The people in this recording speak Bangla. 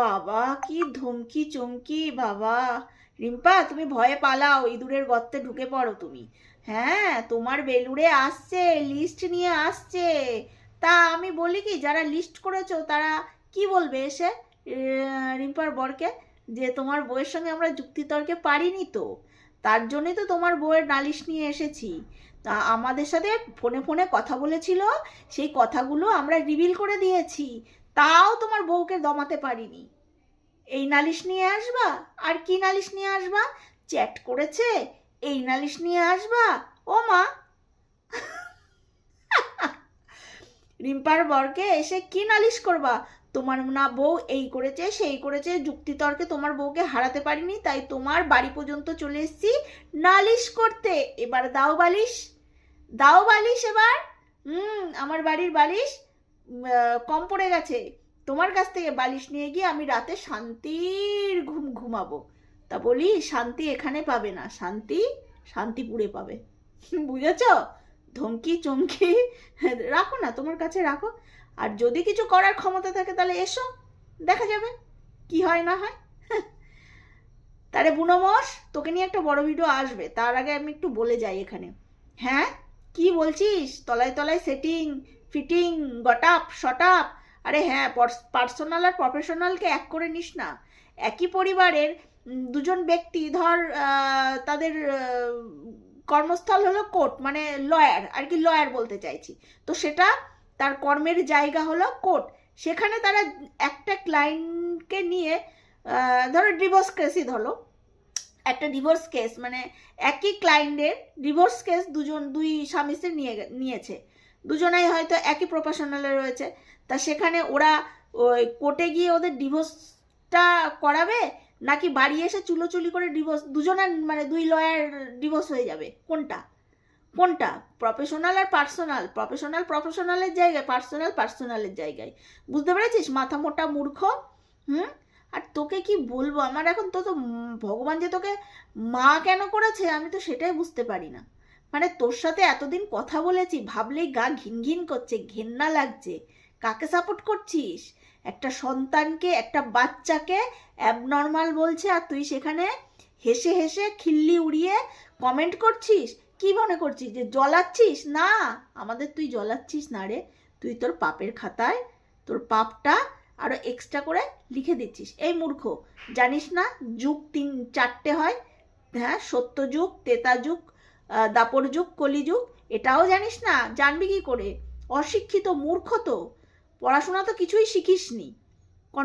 বাবা কি ধমকি চমকি বাবা! রিম্পা, তুমি ভয়ে পালাও, ইঁদুরের গর্তে ঢুকে পড়ো তুমি। হ্যাঁ, তোমার বেলুড়ে আসছে, লিস্ট নিয়ে আসছে। তা আমি বলি কি, যারা লিস্ট করেছো তারা কি বলবে এসে রিম্পার বরকে, যে তোমার বউয়ের সঙ্গে আমরা যুক্তিতর্কে পারিনি তো, তার জন্যই তো তোমার বউয়ের নালিশ নিয়ে এসেছি। তা আমাদের সাথে ফোনে ফোনে কথা বলেছিল, সেই কথাগুলো আমরা রিভিল করে দিয়েছি, তাও তোমার বউকে দমাতে পারিনি। এই নালিশ নিয়ে আসবা? আর কি নালিশ নিয়ে আসবা? চ্যাট করেছে, এই নালিশ নিয়ে আসবা? ও মা! রিম্পার বরকে এসে কি নালিশ করবা? তোমার না বউ এই করেছে সেই করেছে, যুক্তিতর্কে তোমার বউকে হারাতে পারিনি, তাই তোমার বাড়ি পর্যন্ত চলে এসেছি নালিশ করতে। এবার দাও বালিশ, দাও বালিশ এবার। আমার বাড়ির বালিশ কম পড়ে গেছে, তোমার কাছ থেকে বালিশ নিয়ে গিয়ে আমি রাতে শান্তির ঘুম ঘুমাবো। তা বলি, শান্তি এখানে পাবে না, শান্তি শান্তিপুরে পাবে। বুঝেছ? ধমকি চমকি রাখো না, তোমার কাছে রাখো। আর যদি কিছু করার ক্ষমতা থাকে তাহলে এসো, দেখা যাবে কি হয় না হয়। তারে বুনোমোষ, তোকে নিয়ে একটা বড় ভিডিও আসবে, তার আগে আমি একটু বলে যাই এখানে। হ্যাঁ, কি বলছিস? তলায় তলায় সেটিং ফিটিং গটাপ শটাপ। আরে হ্যাঁ, পার্সোনাল আর প্রফেশনালকে এক করে নিস না। একই পরিবারের দুজন ব্যক্তি, ধর তাদের কর্মস্থল হলো কোর্ট, মানে লয়ার আর কি, লয়ার বলতে চাইছি। তো সেটা তার কর্মের জায়গা হলো কোর্ট। সেখানে তারা একটা ক্লায়েন্টকে নিয়ে, ধরো ডিভোর্স কেসই ধরো, একটা ডিভোর্স কেস, মানে একই ক্লায়েন্টের ডিভোর্স কেস দুই স্বামী স্ত্রী নিয়েছে। দুজনাই হয়তো একই প্রফেশনালে রয়েছে। তা সেখানে ওরা ওই কোর্টে গিয়ে ওদের ডিভোর্সটা করাবে, নাকি বাড়ি এসে চুলোচুলি করে ডিভোর্স, দুজনের মানে দুই লয়ার ডিভোর্স হয়ে যাবে? কোনটা কোনটা? প্রফেশনাল আর পার্সোনাল, প্রফেশনালের জায়গায়, পার্সোনালের জায়গায়। বুঝতে পেরেছিস মাথা মোটা মূর্খ? হুম। আর তোকে কি বলবো, আমার এখন তো ভগবান যে তোকে মা কেন করেছে আমি তো সেটাই বুঝতে পারি না। মানে তোর সাথে এতদিন কথা বলেছি, ভাবলেই গা ঘিন ঘিন করছে, ঘেন্না লাগছে। কাকে সাপোর্ট করছিস? একটা সন্তানকে, একটা বাচ্চাকে অ্যাবনর্মাল বলছে, আর তুই সেখানে হেসে হেসে খিল্লি উড়িয়ে কমেন্ট করছিস। কি মনে করছিস যে জ্বলাচ্ছিস? না, আমাদের তুই জ্বলাচ্ছিস না রে। তুই তোর পাপের খাতায় তোর পাপটা আরো এক্সট্রা করে লিখে দিচ্ছিস। এই মূর্খ, জানিস না যুগ চারটে হয়? হ্যাঁ, সত্য যুগ, ত্রেতা যুগ, দাপর যুগ, কলিযুগ। এটাও জানিস না? জানবি কি করে? অশিক্ষিত মূর্খ তো, পড়াশোনা তো কিছুই শিখিসনি।